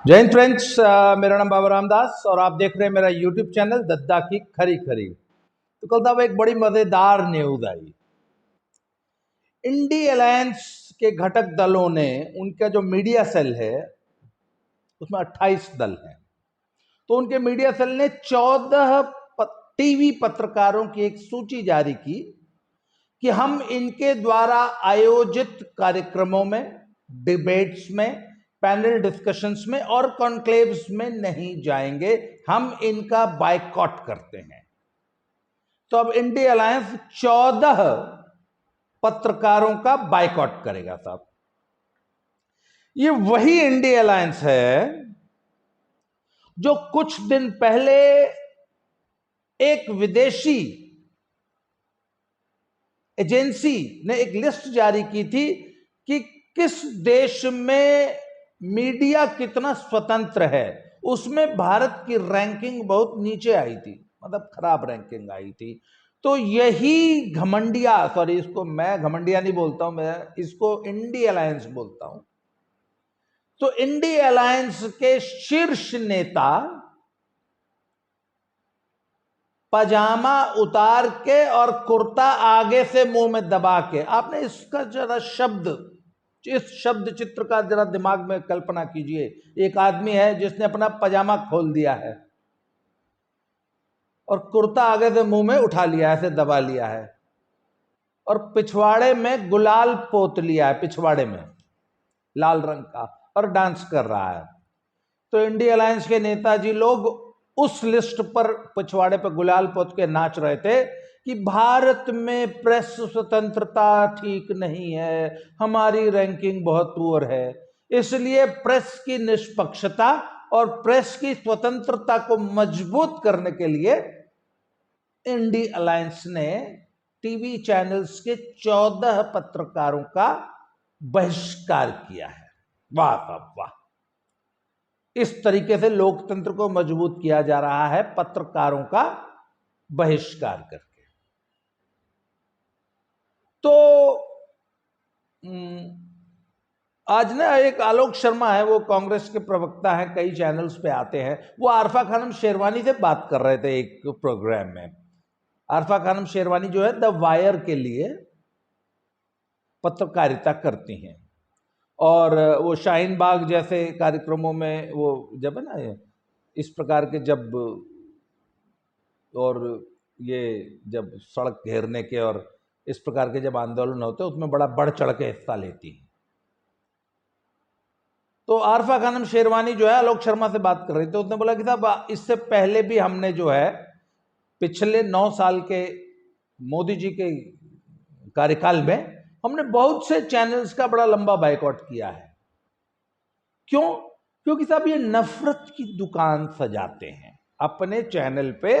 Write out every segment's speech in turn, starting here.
जय हिंद फ्रेंड्स, मेरा नाम बाबा रामदास और आप देख रहे हैं मेरा यूट्यूब चैनल दद्दा की खरी खरी। तो कल साहब एक बड़ी मजेदार न्यूज आई। इंडी अलायंस के घटक दलों ने उनका जो मीडिया सेल है उसमें 28 दल हैं। तो उनके मीडिया सेल ने 14 टीवी पत्रकारों की एक सूची जारी की कि हम इनके द्वारा आयोजित कार्यक्रमों में, डिबेट्स में, पैनल डिस्कशंस में और कॉन्क्लेव्स में नहीं जाएंगे, हम इनका बायकॉट करते हैं। तो अब इंडिया अलायंस 14 पत्रकारों का बायकॉट करेगा साहब। ये वही इंडिया अलायंस है जो कुछ दिन पहले एक विदेशी एजेंसी ने एक लिस्ट जारी की थी कि किस देश में मीडिया कितना स्वतंत्र है। उसमें भारत की रैंकिंग बहुत नीचे आई थी, मतलब खराब रैंकिंग आई थी। तो यही घमंडिया, सॉरी इसको मैं घमंडिया नहीं बोलता हूं, मैं इसको इंडिया अलायंस बोलता हूं। तो इंडिया अलायंस के शीर्ष नेता पजामा उतार के और कुर्ता आगे से मुंह में दबा के, आपने इसका जरा शब्द, इस शब्द चित्र का जरा दिमाग में कल्पना कीजिए। एक आदमी है जिसने अपना पजामा खोल दिया है और कुर्ता आगे से मुंह में उठा लिया है, ऐसे दबा लिया है, और पिछवाड़े में गुलाल पोत लिया है, पिछवाड़े में लाल रंग का, और डांस कर रहा है। तो इंडिया अलायंस के नेताजी लोग उस लिस्ट पर पिछवाड़े पर गुलाल पोत के नाच रहे थे कि भारत में प्रेस स्वतंत्रता ठीक नहीं है, हमारी रैंकिंग बहुत पुअर है, इसलिए प्रेस की निष्पक्षता और प्रेस की स्वतंत्रता को मजबूत करने के लिए इंडिया अलायंस ने टीवी चैनल्स के 14 पत्रकारों का बहिष्कार किया है। वाह साहब वाह! इस तरीके से लोकतंत्र को मजबूत किया जा रहा है, पत्रकारों का बहिष्कार करके। तो आज ना एक आलोक शर्मा है, वो कांग्रेस के प्रवक्ता हैं, कई चैनल्स पे आते हैं। वो आरफा खानम शेरवानी से बात कर रहे थे एक प्रोग्राम में। आरफा खानम शेरवानी जो है द वायर के लिए पत्रकारिता करती हैं, और वो शाहीन बाग जैसे कार्यक्रमों में वो जब है ना इस प्रकार के, जब और ये जब सड़क घेरने के और इस प्रकार के जब आंदोलन होते हैं उसमें बड़ा बढ़ चढ़ के हिस्सा लेती हैं। तो आरफा खानम शेरवानी जो है आलोक शर्मा से बात कर रही थी। उसने बोला कि साहब इससे पहले भी हमने जो है पिछले 9 साल के मोदी जी के कार्यकाल में हमने बहुत से चैनल्स का बड़ा लंबा बायकॉट किया है। क्यों? क्योंकि साहब ये नफरत की दुकान सजाते हैं, अपने चैनल पे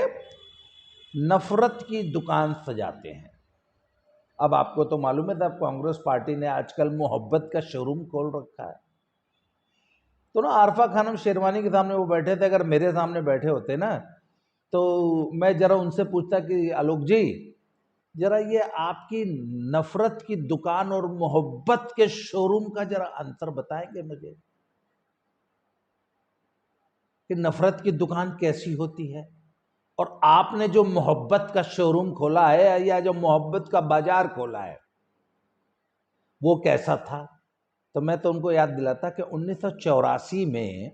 नफरत की दुकान सजाते हैं। अब आपको तो मालूम है साहब, कांग्रेस पार्टी ने आजकल मोहब्बत का शोरूम खोल रखा है। तो ना आरफा खानम शेरवानी के सामने वो बैठे थे, अगर मेरे सामने बैठे होते ना तो मैं जरा उनसे पूछता कि आलोक जी, जरा ये आपकी नफरत की दुकान और मोहब्बत के शोरूम का जरा अंतर बताएंगे मुझे, कि नफरत की दुकान कैसी होती है और आपने जो मोहब्बत का शोरूम खोला है या जो मोहब्बत का बाजार खोला है वो कैसा था। तो मैं तो उनको याद दिलाता कि 1984 में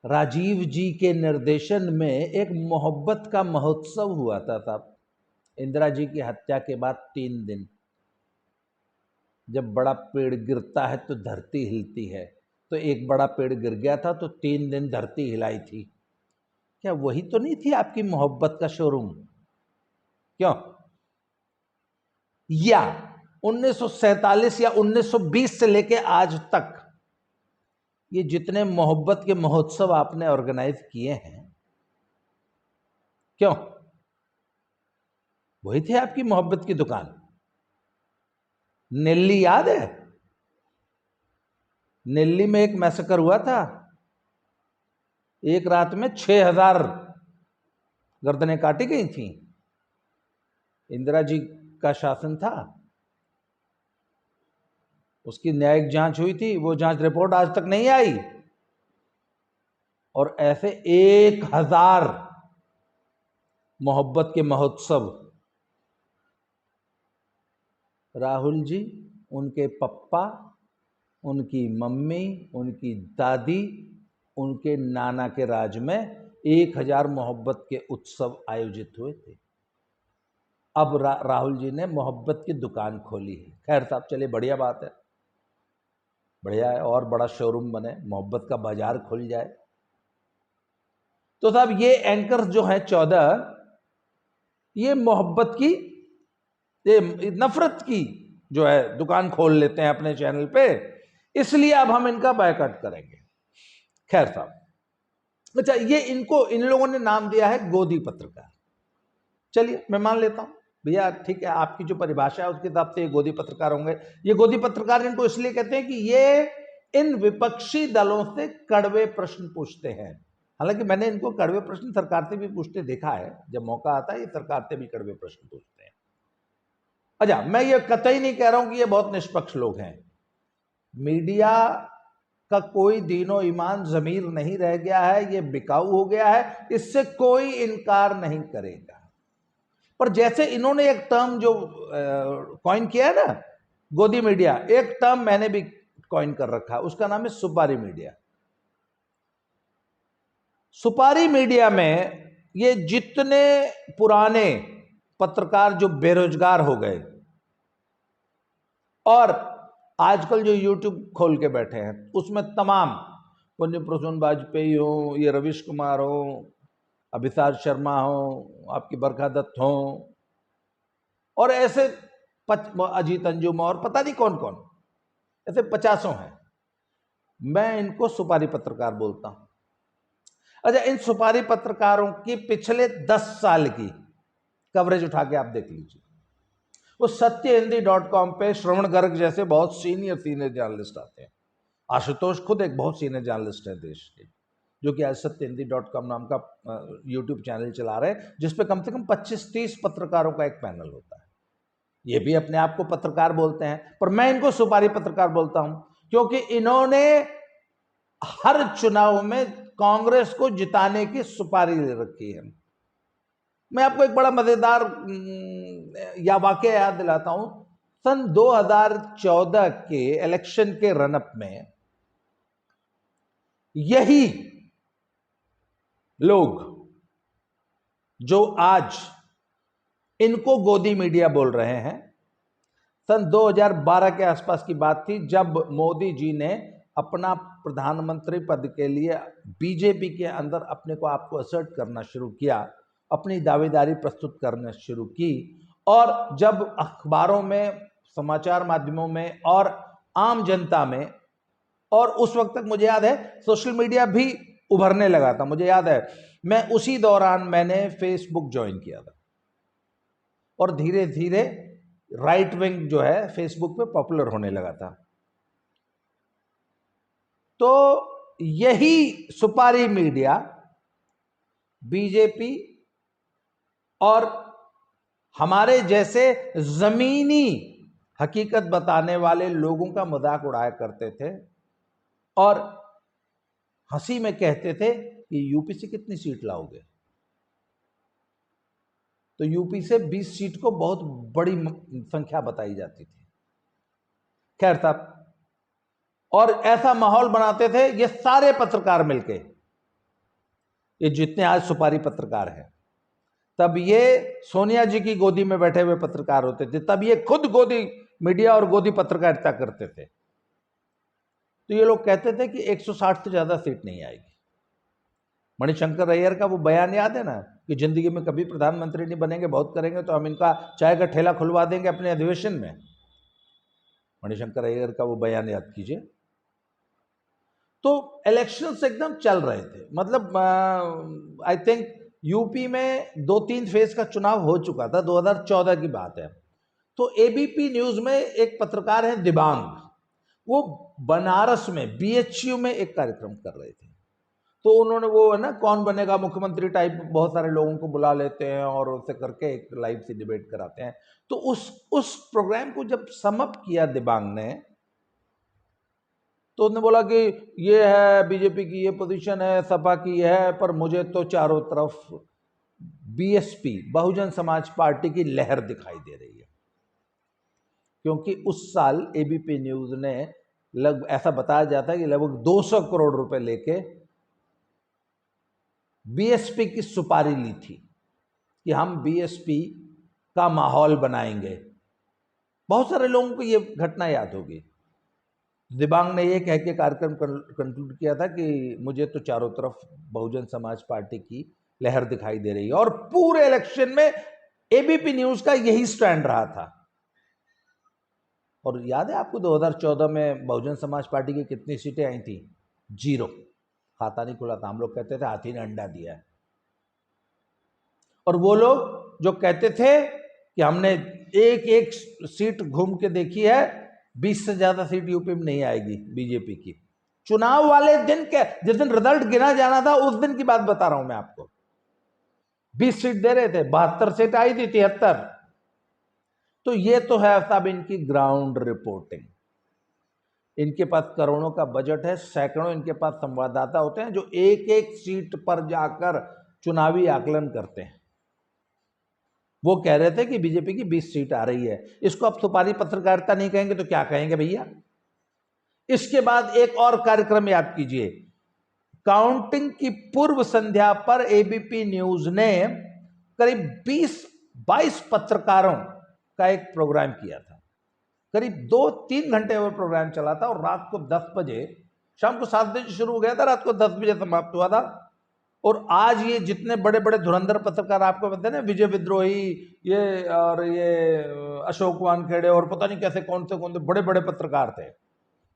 राजीव जी के निर्देशन में एक मोहब्बत का महोत्सव हुआ था साहब। इंदिरा जी की हत्या के बाद 3 दिन, जब बड़ा पेड़ गिरता है तो धरती हिलती है, तो एक बड़ा पेड़ गिर गया था तो 3 दिन धरती हिलाई थी। क्या वही तो नहीं थी आपकी मोहब्बत का शोरूम? क्यों? या 1947 या 1920 से लेके आज तक ये जितने मोहब्बत के महोत्सव आपने ऑर्गेनाइज किए हैं, क्यों? वही थे आपकी मोहब्बत की दुकान। नेल्ली याद है? नेल्ली में एक मैसेकर हुआ था, एक रात में 6000 गर्दनें काटी गई थी। इंदिरा जी का शासन था। उसकी न्यायिक जांच हुई थी, वो जांच रिपोर्ट आज तक नहीं आई। और ऐसे 1000 मोहब्बत के महोत्सव राहुल जी, उनके पप्पा, उनकी मम्मी, उनकी दादी, उनके नाना के राज में 1000 मोहब्बत के उत्सव आयोजित हुए थे। अब राहुल जी ने मोहब्बत की दुकान खोली है। खैर साहब, चलिए बढ़िया बात है, बढ़िया है, और बड़ा शोरूम बने, मोहब्बत का बाजार खुल जाए। तो साहब ये एंकर्स जो हैं 14, ये मोहब्बत की, ये नफरत की जो है दुकान खोल लेते हैं अपने चैनल पे, इसलिए अब हम इनका बायकॉट करेंगे। खैर साहब, अच्छा, ये इनको इन लोगों ने नाम दिया है गोदी पत्रकार। चलिए मैं मान लेता हूं भैया, ठीक है, आपकी जो परिभाषा है उसके हिसाब से ये गोदी पत्रकार होंगे। ये गोदी पत्रकार इनको इसलिए कहते हैं कि ये इन विपक्षी दलों से कड़वे प्रश्न पूछते हैं। हालांकि मैंने इनको कड़वे प्रश्न सरकार से भी पूछते देखा है, जब मौका आता है ये सरकार से भी कड़वे प्रश्न पूछते हैं। अच्छा, मैं ये कतई नहीं कह रहा हूं कि ये बहुत निष्पक्ष लोग हैं। मीडिया का कोई दीनो ईमान जमीर नहीं रह गया है, ये बिकाऊ हो गया है, इससे कोई इनकार नहीं करेगा। पर जैसे इन्होंने एक टर्म जो कॉइन किया है ना, गोदी मीडिया, एक टर्म मैंने भी कॉइन कर रखा है, उसका नाम है सुपारी मीडिया। सुपारी मीडिया में ये जितने पुराने पत्रकार जो बेरोजगार हो गए और आजकल जो यूट्यूब खोल के बैठे हैं, उसमें तमाम पुण्य प्रसून वाजपेयी हो, ये रविश कुमार हो, अभिसार शर्मा हो, आपकी बरखा दत्त हो, और ऐसे अजीत अंजुम और पता नहीं कौन कौन, ऐसे 50 हैं। मैं इनको सुपारी पत्रकार बोलता हूं। अच्छा, इन सुपारी पत्रकारों की पिछले 10 साल की कवरेज उठा के आप देख लीजिए। वो सत्यहिंदी.com पे श्रवण गर्ग जैसे बहुत सीनियर जर्नलिस्ट आते हैं। आशुतोष खुद एक बहुत सीनियर जर्नलिस्ट है देश के, जो कि आज सत्यहिंदी.com नाम का यूट्यूब चैनल चला रहे हैं, जिसपे कम से कम 25-30 पत्रकारों का एक पैनल होता है। ये भी अपने आप को पत्रकार बोलते हैं, पर मैं इनको सुपारी पत्रकार बोलता हूं, क्योंकि इन्होंने हर चुनाव में कांग्रेस को जिताने की सुपारी ले रखी है। मैं आपको एक बड़ा मजेदार या वाकया याद दिलाता हूं। सन 2014 के इलेक्शन के रनअप में यही लोग जो आज इनको गोदी मीडिया बोल रहे हैं, सन 2012 के आसपास की बात थी, जब मोदी जी ने अपना प्रधानमंत्री पद के लिए बीजेपी के अंदर अपने को आपको असर्ट करना शुरू किया, अपनी दावेदारी प्रस्तुत करना शुरू की, और जब अखबारों में, समाचार माध्यमों में और आम जनता में, और उस वक्त तक मुझे याद है सोशल मीडिया भी उभरने लगा था। मुझे याद है मैं उसी दौरान मैंने फेसबुक ज्वाइन किया था, और धीरे धीरे राइट विंग जो है फेसबुक पे पॉपुलर होने लगा था। तो यही सुपारी मीडिया बीजेपी और हमारे जैसे जमीनी हकीकत बताने वाले लोगों का मजाक उड़ाया करते थे, और हंसी में कहते थे कि यूपी से कितनी सीट लाओगे, तो यूपी से 20 सीट को बहुत बड़ी संख्या बताई जाती थी। खैर साहब, और ऐसा माहौल बनाते थे ये सारे पत्रकार मिलके, ये जितने आज सुपारी पत्रकार हैं, तब ये सोनिया जी की गोदी में बैठे हुए पत्रकार होते थे, तब ये खुद गोदी मीडिया और गोदी पत्रकारिता करते थे। तो ये लोग कहते थे कि 160 से ज्यादा सीट नहीं आएगी। मणिशंकर अय्यर का वो बयान याद है ना, कि जिंदगी में कभी प्रधानमंत्री नहीं बनेंगे, बहुत करेंगे तो हम इनका चाय का ठेला खुलवा देंगे अपने अधिवेशन में। मणिशंकर अय्यर का वो बयान याद कीजिए। तो इलेक्शंस एकदम चल रहे थे, मतलब आई थिंक यूपी में 2-3 फेज का चुनाव हो चुका था, 2014 की बात है। तो एबीपी न्यूज में एक पत्रकार है दिबांग, वो बनारस में बीएचयू में एक कार्यक्रम कर रहे थे। तो उन्होंने वो है ना, कौन बनेगा मुख्यमंत्री टाइप, बहुत सारे लोगों को बुला लेते हैं और उससे करके एक लाइव से डिबेट कराते हैं। तो उस प्रोग्राम को जब समअप किया दिबांग ने, तो उसने बोला कि ये है बीजेपी की ये पोजीशन है, सपा की है, पर मुझे तो चारों तरफ बीएसपी बहुजन समाज पार्टी की लहर दिखाई दे रही है। क्योंकि उस साल एबीपी न्यूज ने ऐसा बताया जाता है कि लगभग 200 करोड़ रुपए लेके बीएसपी की सुपारी ली थी कि हम बीएसपी का माहौल बनाएंगे। बहुत सारे लोगों को ये घटना याद होगी। दिबांग ने ये कह के कार्यक्रम कंक्लूड किया था कि मुझे तो चारों तरफ बहुजन समाज पार्टी की लहर दिखाई दे रही है, और पूरे इलेक्शन में एबीपी न्यूज का यही स्टैंड रहा था। और याद है आपको 2014 में बहुजन समाज पार्टी की कितनी सीटें आई थी? 0। खाता नहीं खुला था। हम लोग कहते थे हाथी ने अंडा दिया है। और वो लोग जो कहते थे कि हमने एक एक सीट घूम के देखी है, 20 से ज्यादा सीट यूपी में नहीं आएगी बीजेपी की। चुनाव वाले दिन के जिस दिन रिजल्ट गिना जाना था उस दिन की बात बता रहा हूं मैं आपको। 20 सीट दे रहे थे, 72 सीट आई थी, 73। तो ये तो है साहब इनकी ग्राउंड रिपोर्टिंग। इनके पास करोड़ों का बजट है, सैकड़ों इनके पास संवाददाता होते हैं जो एक एक सीट पर जाकर चुनावी आकलन करते हैं। वो कह रहे थे कि बीजेपी की 20 सीट आ रही है। इसको अब सुपारी पत्रकारिता नहीं कहेंगे तो क्या कहेंगे भैया? इसके बाद एक और कार्यक्रम याद कीजिए। काउंटिंग की पूर्व संध्या पर एबीपी न्यूज ने करीब 20-22 पत्रकारों का एक प्रोग्राम किया था। करीब 2-3 घंटे वो प्रोग्राम चला था, और रात को 10 बजे, शाम को 7 बजे शुरू हो गया था, रात को 10 बजे समाप्त हुआ था। और आज ये जितने बड़े बड़े धुरंधर पत्रकार आपको पता है ना, विजय विद्रोही, ये और ये अशोक वानखेड़े, और पता नहीं कैसे कौन से बड़े बड़े पत्रकार थे,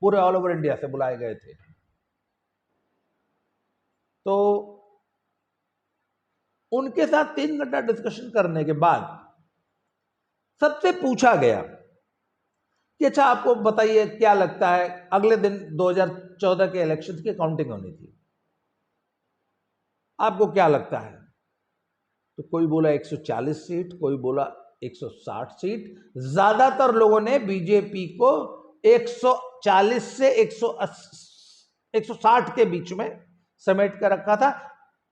पूरे ऑल ओवर इंडिया से बुलाए गए थे। तो उनके साथ 3 घंटा डिस्कशन करने के बाद सबसे पूछा गया कि अच्छा आपको बताइए क्या लगता है, अगले दिन 2014 के इलेक्शन की काउंटिंग होनी थी, आपको क्या लगता है? तो कोई बोला 140 सीट, कोई बोला 160 सीट। ज्यादातर लोगों ने बीजेपी को 140 से 160 के बीच में समेट कर रखा था।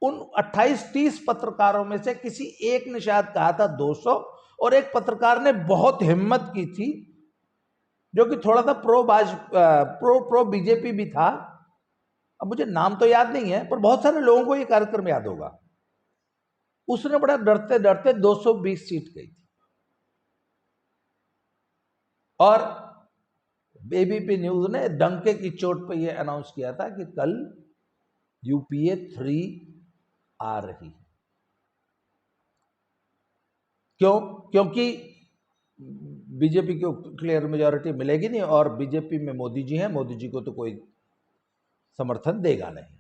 उन 28-30 पत्रकारों में से किसी एक ने शायद कहा था 200, और एक पत्रकार ने बहुत हिम्मत की थी जो कि थोड़ा सा प्रो बीजेपी भी था। अब मुझे नाम तो याद नहीं है, पर बहुत सारे लोगों को यह कार्यक्रम याद होगा। उसने बड़ा डरते डरते 220 सीट गई थी, और एबीपी न्यूज ने डंके की चोट पर यह अनाउंस किया था कि कल यूपीए 3 आ रही है। क्यों? क्योंकि बीजेपी को क्लियर मेजॉरिटी मिलेगी नहीं, और बीजेपी में मोदी जी हैं, मोदी जी को तो कोई समर्थन देगा नहीं,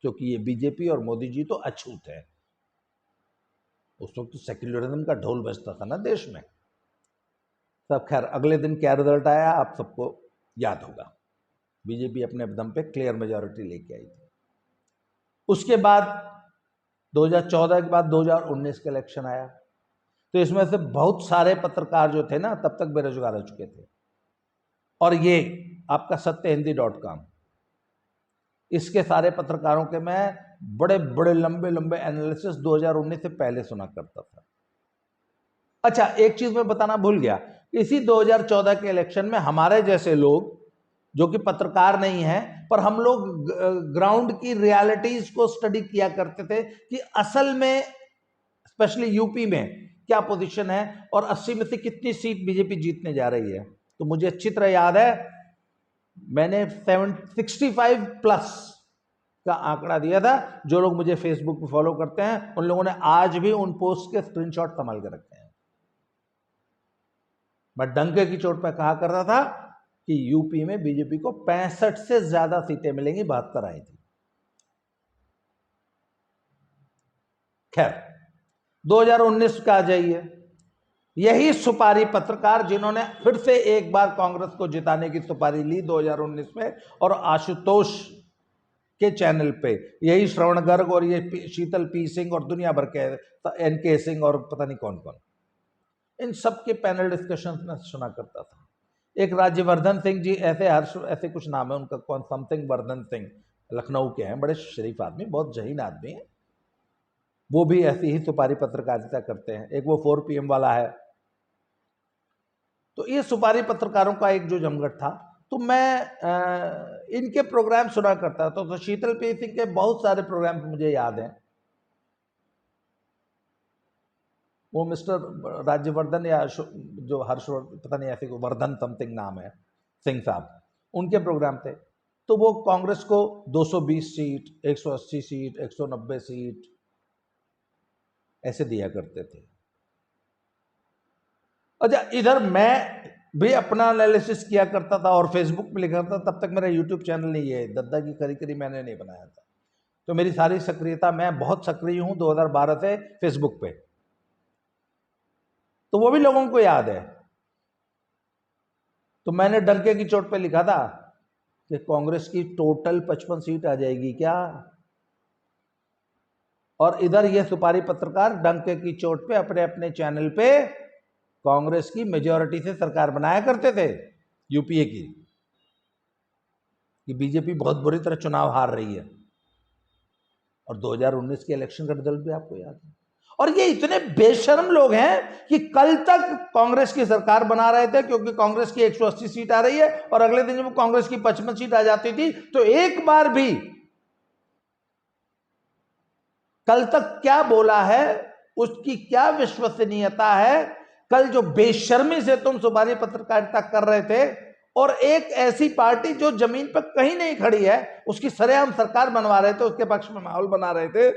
क्योंकि ये बीजेपी और मोदी जी तो अछूत है। उस वक्त तो सेक्युलरिज्म का ढोल बजता था ना देश में। सब खैर, अगले दिन क्या रिजल्ट आया आप सबको याद होगा। बीजेपी अपने दम पे क्लियर मेजॉरिटी लेके आई थी। उसके बाद 2014 के बाद 2019 का इलेक्शन आया, तो इसमें से बहुत सारे पत्रकार जो थे ना तब तक बेरोजगार हो चुके थे। और ये आपका सत्यहिंदी.com, इसके सारे पत्रकारों के मैं बड़े बड़े लंबे लंबे एनालिसिस 2019 से पहले सुना करता था। अच्छा, एक चीज मैं बताना भूल गया, इसी 2014 के इलेक्शन में हमारे जैसे लोग जो कि पत्रकार नहीं हैं, पर हम लोग ग्राउंड की रियलिटीज को स्टडी किया करते थे कि असल में स्पेशली यूपी में क्या पोजीशन है, और 80 में से कितनी सीट बीजेपी जीतने जा रही है। तो मुझे अच्छी तरह याद है, मैंने 65 प्लस का आंकड़ा दिया था। जो लोग मुझे फेसबुक पर फॉलो करते हैं उन लोगों ने आज भी उन पोस्ट के स्क्रीनशॉट संभाल के रखे हैं। मैं डंके की चोट पर कहा करता था कि यूपी में बीजेपी को 65 से ज्यादा सीटें मिलेंगी, 72 आई थी। खैर, 2019 का आ जाइए। यही सुपारी पत्रकार जिन्होंने फिर से एक बार कांग्रेस को जिताने की सुपारी ली 2019 में, और आशुतोष के चैनल पे यही श्रवण गर्ग और ये शीतल पी सिंह और दुनिया भर के एनके सिंह और पता नहीं कौन कौन, इन सब के पैनल डिस्कशन में सुना करता था। एक राज्यवर्धन सिंह जी, ऐसे कुछ नाम है उनका, कौन समथिंग वर्धन सिंह, लखनऊ के हैं, बड़े शरीफ आदमी, बहुत जहीन आदमी है। वो भी ऐसी ही सुपारी पत्रकारिता करते हैं। एक वो 4 PM वाला है। तो ये सुपारी पत्रकारों का एक जो जमघट था, तो मैं इनके प्रोग्राम सुना करता था। तो शीतल पी सिंह के बहुत सारे प्रोग्राम मुझे याद हैं। वो मिस्टर राज्यवर्धन या जो हर्षवर्धन, पता नहीं ऐसे को वर्धन समथिंग नाम है, सिंह साहब, उनके प्रोग्राम थे। तो वो कांग्रेस को 220 सीट, 180 सीट, 190 सीट ऐसे दिया करते थे। अच्छा, इधर मैं भी अपना एनालिसिस किया करता था और फेसबुक पे लिखा था। तब तक मेरा यूट्यूब चैनल नहीं है, दद्दा की करी करी मैंने नहीं बनाया था। तो मेरी सारी सक्रियता, मैं बहुत सक्रिय हूं 2012 से फेसबुक पे, तो वो भी लोगों को याद है। तो मैंने डंके की चोट पे लिखा था कि कांग्रेस की टोटल 55 सीट आ जाएगी क्या, और इधर ये सुपारी पत्रकार डंके की चोट पे अपने अपने चैनल पे कांग्रेस की मेजॉरिटी से सरकार बनाया करते थे यूपीए की, कि बीजेपी बहुत बुरी तरह चुनाव हार रही है। और 2019 के इलेक्शन का रिजल्ट भी आपको याद है। और ये इतने बेशर्म लोग हैं कि कल तक कांग्रेस की सरकार बना रहे थे, क्योंकि कांग्रेस की 180 सीट आ रही है, और अगले दिन जब कांग्रेस की 55 सीट आ जाती थी, तो एक बार भी कल तक क्या बोला है, उसकी क्या विश्वसनीयता है। कल जो बेशर्मी से तुम सुपारी पत्रकारिता कर रहे थे, और एक ऐसी पार्टी जो जमीन पर कहीं नहीं खड़ी है, उसकी सरेआम सरकार बनवा रहे थे, उसके पक्ष में माहौल बना रहे थे,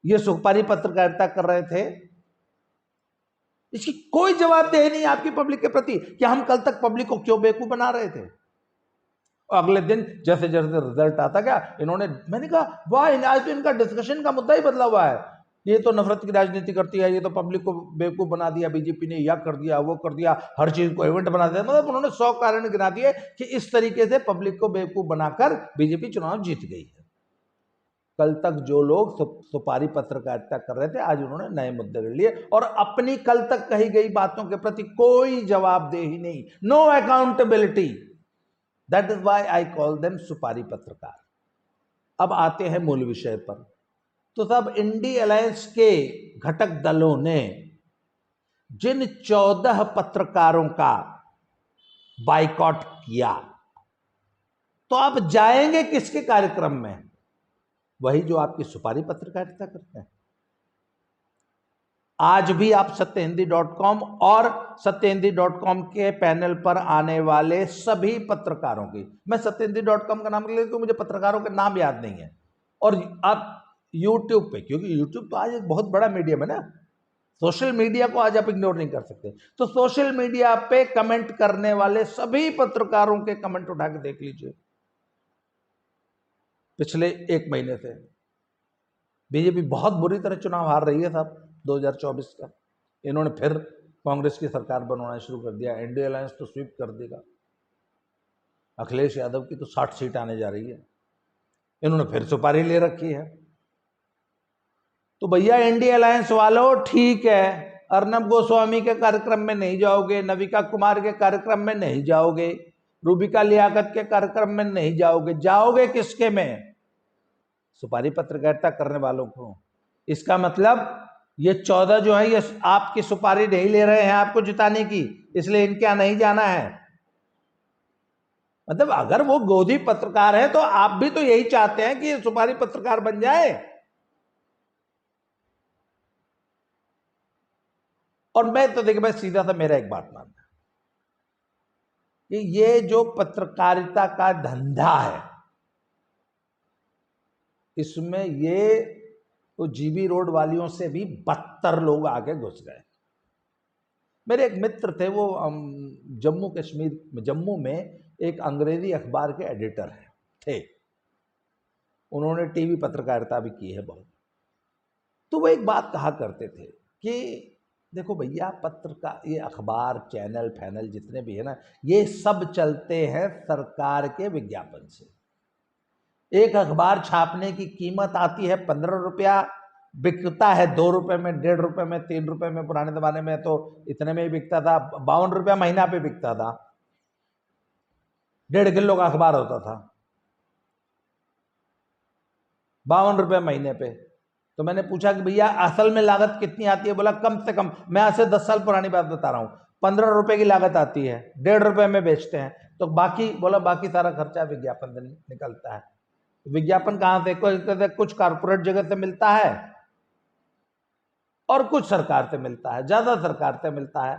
ये सुपारी पत्रकारिता कर रहे थे। इसकी कोई जवाबदेही नहीं आपकी पब्लिक के प्रति कि हम कल तक पब्लिक को क्यों बेवकूफ बना रहे थे। और अगले दिन जैसे जैसे रिजल्ट आता गया, मैंने कहा वाह, आज तो इनका डिस्कशन का मुद्दा ही बदला हुआ है। ये तो नफरत की राजनीति करती है, ये तो पब्लिक को बेवकूफ बना दिया बीजेपी ने, यह कर दिया, वो कर दिया, हर चीज को इवेंट बना दिया। मतलब उन्होंने 100 कारण गिना दिए कि इस तरीके से पब्लिक को बेवकूफ बनाकर बीजेपी चुनाव जीत गई है। कल तक जो लोग सुपारी पत्रकारिता कर रहे थे, आज उन्होंने नए मुद्दे ले लिए, और अपनी कल तक कही गई बातों के प्रति कोई जवाबदेही नहीं, no accountability. That is why I call them सुपारी पत्रकार। अब आते हैं मूल विषय पर। तो सब इंडी अलायंस के घटक दलों ने जिन 14 पत्रकारों का बाइकॉट किया, तो आप जाएंगे किसके कार्यक्रम में? वही जो आपकी सुपारी पत्रकारिता करते हैं। आज भी आप सत्यहिंदी.com और सत्यहिंदी.com के पैनल पर आने वाले सभी पत्रकारों की, मैं सत्यहिंदी.com का नाम ले लेता हूं, मुझे पत्रकारों के नाम याद नहीं है। और आप यूट्यूब पे, क्योंकि यूट्यूब तो आज एक बहुत बड़ा मीडियम है ना, सोशल मीडिया को आज आप इग्नोर नहीं कर सकते। तो सोशल मीडिया पे कमेंट करने वाले सभी पत्रकारों के कमेंट उठा के देख लीजिए। पिछले 1 महीने से बीजेपी बहुत बुरी तरह चुनाव हार रही है साहब 2024 का। इन्होंने फिर कांग्रेस की सरकार बनवाना शुरू कर दिया। इंडिया अलायंस तो स्वीप कर देगा। अखिलेश यादव की तो 60 सीट आने जा रही है। इन्होंने फिर सुपारी ले रखी है। तो भैया इंडिया अलायंस वालों, ठीक है, अर्नब गोस्वामी के कार्यक्रम में नहीं जाओगे, नविका कुमार के कार्यक्रम में नहीं जाओगे, रूबिका लियाकत के कार्यक्रम में नहीं जाओगे, जाओगे किसके में? सुपारी पत्रकारिता करने वालों को। इसका मतलब ये 14 जो है, ये आपकी सुपारी नहीं ले रहे हैं आपको जिताने की, इसलिए इनके यहां नहीं जाना है। मतलब अगर वो गोदी पत्रकार है तो आप भी तो यही चाहते हैं कि ये सुपारी पत्रकार बन जाए। और मैं तो देखिए, मैं सीधा सा मेरा एक बात मानना कि ये जो पत्रकारिता का धंधा है, इसमें ये तो जीबी रोड वालियों से भी बदतर लोग आगे घुस गए। मेरे एक मित्र थे, वो जम्मू में एक अंग्रेजी अखबार के एडिटर थे। उन्होंने टीवी पत्रकारिता भी की है बहुत। तो वो एक बात कहा करते थे कि देखो भैया, पत्रकार, ये अखबार, चैनल फैनल जितने भी है ना, ये सब चलते हैं सरकार के विज्ञापन से। एक अखबार छापने की कीमत आती है 15 रुपया, बिकता है 2 रुपये में, 1.5 रुपये में, 3 रुपये में। पुराने ज़माने में तो इतने में ही बिकता था, 52 रुपया महीना पे बिकता था। 1.5 किलो का अखबार होता था, 52 रुपए महीने पे। तो मैंने पूछा कि भैया असल में लागत कितनी आती है? बोला कम से कम, मैं आज से 10 साल पुरानी बात बता रहा हूं, 15 रुपए की लागत आती है, 1.5 रुपए में बेचते हैं। तो बाकी, बोला बाकी सारा खर्चा विज्ञापन से निकलता है। विज्ञापन कहां से? कुछ कारपोरेट जगह से मिलता है और कुछ सरकार से मिलता है, ज्यादा सरकार से मिलता है।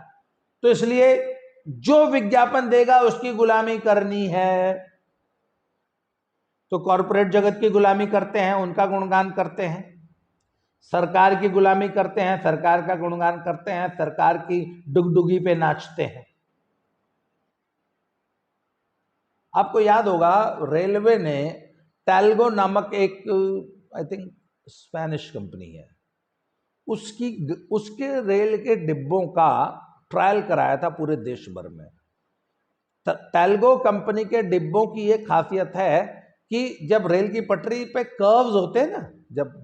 तो इसलिए जो विज्ञापन देगा उसकी गुलामी करनी है। तो कॉरपोरेट जगत की गुलामी करते हैं, उनका गुणगान करते हैं, सरकार की गुलामी करते हैं, सरकार का गुणगान करते हैं, सरकार की डुगडुगी पे नाचते हैं। आपको याद होगा रेलवे ने टैल्गो नामक एक, आई थिंक स्पेनिश कंपनी है, उसके रेल के डिब्बों का ट्रायल कराया था पूरे देश भर में। टैल्गो कंपनी के डिब्बों की ये खासियत है कि जब रेल की पटरी पे कर्व्स होते हैं ना,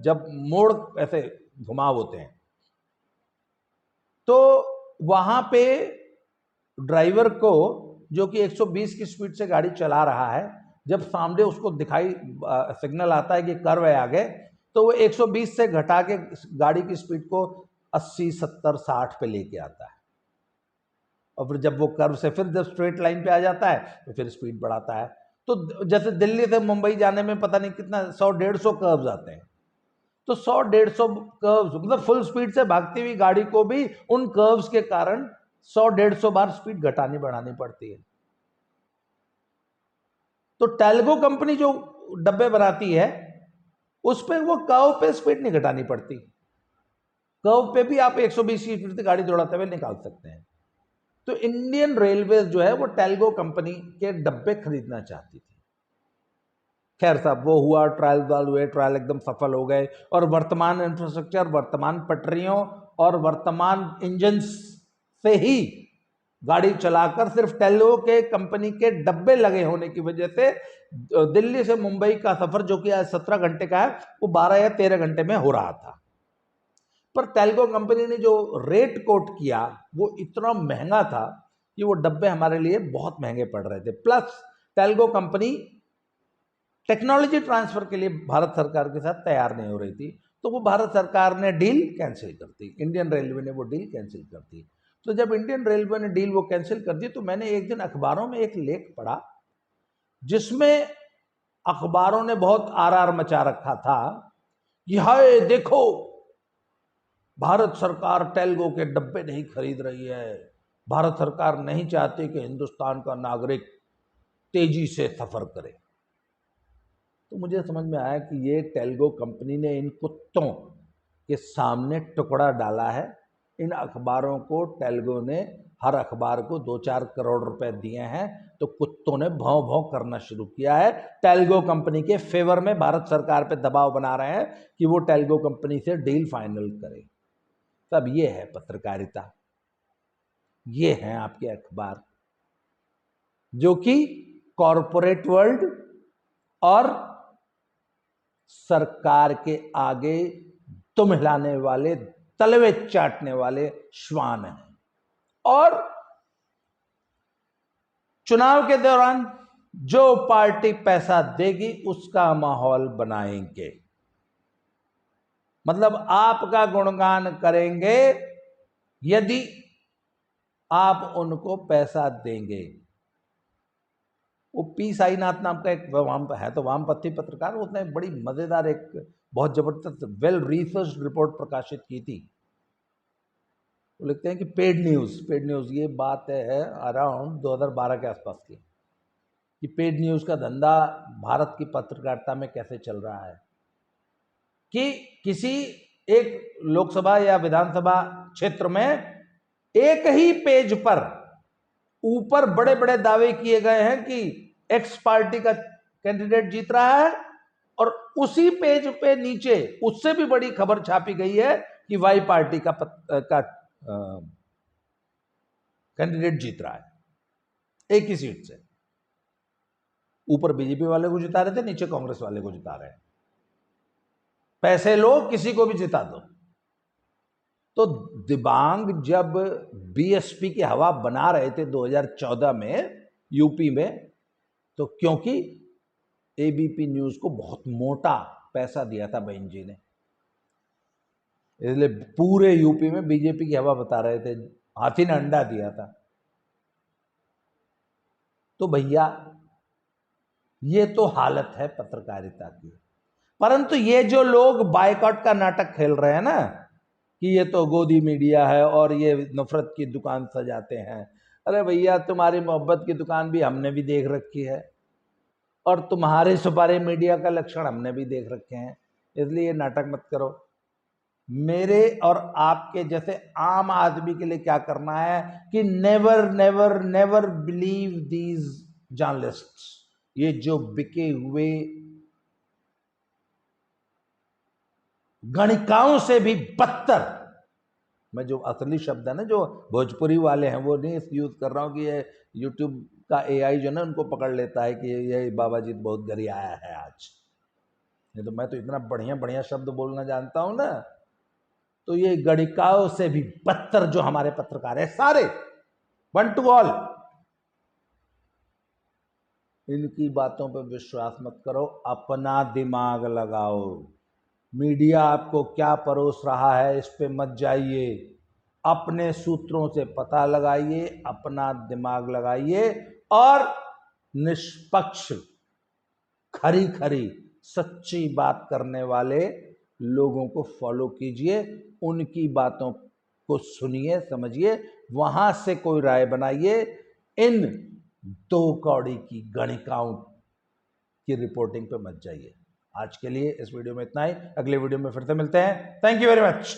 जब मोड़ ऐसे घुमाव होते हैं, तो वहां पे ड्राइवर को, जो कि 120 की स्पीड से गाड़ी चला रहा है, जब सामने उसको दिखाई सिग्नल आता है कि कर्व है आगे, तो वो 120 से घटा के गाड़ी की स्पीड को 80, 70, 60 पे लेके आता है। और फिर जब वो कर्व से फिर जब स्ट्रेट लाइन पे आ जाता है तो फिर स्पीड बढ़ाता है। तो जैसे दिल्ली से मुंबई जाने में पता नहीं कितना 100-150 कर्व्स आते हैं, तो 100-150 कर्व्स, मतलब फुल स्पीड से भागती हुई गाड़ी को भी उन कर्व्स के कारण 100-150 बार स्पीड घटानी बढ़ानी पड़ती है। तो टैल्गो कंपनी जो डब्बे बनाती है उस पे वो कर्व पे स्पीड नहीं घटानी पड़ती, कर्व पे भी आप 120 की स्पीड से गाड़ी दौड़ाते हुए निकाल सकते हैं। तो इंडियन रेलवे जो है वो टैल्गो कंपनी के डब्बे खरीदना चाहती थी। खैर साहब वो हुआ, ट्रायल वाल हुए, ट्रायल एकदम सफल हो गए, और वर्तमान इंफ्रास्ट्रक्चर, वर्तमान पटरियों और वर्तमान इंजन से ही गाड़ी चलाकर, सिर्फ टैल्गो के कंपनी के डब्बे लगे होने की वजह से दिल्ली से मुंबई का सफर, जो कि आज 17 घंटे का है, वो 12 या 13 घंटे में हो रहा था। पर टैल्गो कंपनी ने जो रेट कोट किया वो इतना महंगा था कि वो डब्बे हमारे लिए बहुत महंगे पड़ रहे थे। Plus Talgo company technology transfer के लिए भारत सरकार के साथ तैयार नहीं हो रही थी, तो वो भारत सरकार ने डील कैंसिल कर दी, इंडियन रेलवे ने वो डील कैंसिल कर दी। तो जब इंडियन रेलवे ने डील वो कैंसिल कर दी, तो मैंने एक दिन अखबारों में एक लेख पढ़ा जिसमें अखबारों ने बहुत आर मचा रखा था कि हाय देखो, भारत सरकार टैल्गो के डब्बे नहीं खरीद रही है, भारत सरकार नहीं चाहती कि हिंदुस्तान का नागरिक तेजी से सफर करे। तो मुझे समझ में आया कि ये टैल्गो कंपनी ने इन कुत्तों के सामने टुकड़ा डाला है। इन अखबारों को टैल्गो ने हर अखबार को 2-4 करोड़ रुपए दिए हैं, तो कुत्तों ने भौं भौं करना शुरू किया है, टैल्गो कंपनी के फेवर में भारत सरकार पे दबाव बना रहे हैं कि वो टैल्गो कंपनी से डील फाइनल करे। तब ये है पत्रकारिता, ये हैं आपके अखबार, जो कि कॉरपोरेट वर्ल्ड और सरकार के आगे दुम हिलाने वाले, तलवे चाटने वाले श्वान हैं। और चुनाव के दौरान जो पार्टी पैसा देगी उसका माहौल बनाएंगे, मतलब आपका गुणगान करेंगे यदि आप उनको पैसा देंगे। वो पी साईनाथ नाम का एक वामपंथी पत्रकार, उसने बड़ी मजेदार, एक बहुत जबरदस्त वेल रिसर्च रिपोर्ट प्रकाशित की थी। वो लिखते हैं कि पेड न्यूज, ये बात है अराउंड 2012 के आसपास की, कि पेड न्यूज का धंधा भारत की पत्रकारिता में कैसे चल रहा है, कि किसी एक लोकसभा या विधानसभा क्षेत्र में एक ही पेज पर ऊपर बड़े बड़े दावे किए गए हैं कि एक्स पार्टी का कैंडिडेट जीत रहा है, और उसी पेज पे नीचे उससे भी बड़ी खबर छापी गई है कि वाई पार्टी का कैंडिडेट जीत रहा है, एक ही सीट से। ऊपर बीजेपी वाले को जिता रहे थे, नीचे कांग्रेस वाले को जिता रहे हैं। पैसे लो, किसी को भी जिता दो। तो दिबांग जब बीएसपी की हवा बना रहे थे 2014 में यूपी में, तो क्योंकि एबीपी न्यूज को बहुत मोटा पैसा दिया था बहन जी ने, इसलिए पूरे यूपी में बीजेपी की हवा बता रहे थे, हाथी ने अंडा दिया था। तो भैया ये तो हालत है पत्रकारिता की। परंतु ये जो लोग बायकॉट का नाटक खेल रहे हैं ना कि ये तो गोदी मीडिया है और ये नफरत की दुकान सजाते हैं, अरे भैया तुम्हारी मोहब्बत की दुकान भी हमने भी देख रखी है और तुम्हारे सुपारी मीडिया का लक्षण हमने भी देख रखे हैं, इसलिए ये नाटक मत करो। मेरे और आपके जैसे आम आदमी के लिए क्या करना है कि never never never believe these journalists, ये जो बिके हुए गणिकाओं से भी बदतर, मैं जो असली शब्द है ना जो भोजपुरी वाले हैं वो नहीं यूज कर रहा हूं कि ये यूट्यूब का एआई जो ना उनको पकड़ लेता है कि ये बाबा जी बहुत गरियाया है आज, नहीं तो मैं तो इतना बढ़िया बढ़िया शब्द बोलना जानता हूं ना। तो ये गणिकाओं से भी बदतर जो हमारे पत्रकार है सारे, वन टू ऑल, इनकी बातों पर विश्वास मत करो, अपना दिमाग लगाओ। मीडिया आपको क्या परोस रहा है इस पे मत जाइए, अपने सूत्रों से पता लगाइए, अपना दिमाग लगाइए और निष्पक्ष खरी खरी सच्ची बात करने वाले लोगों को फॉलो कीजिए, उनकी बातों को सुनिए समझिए, वहां से कोई राय बनाइए। इन दो कौड़ी की गणिकाओं की रिपोर्टिंग पे मत जाइए। आज के लिए इस वीडियो में इतना ही, अगले वीडियो में फिर से मिलते हैं। Thank you very much.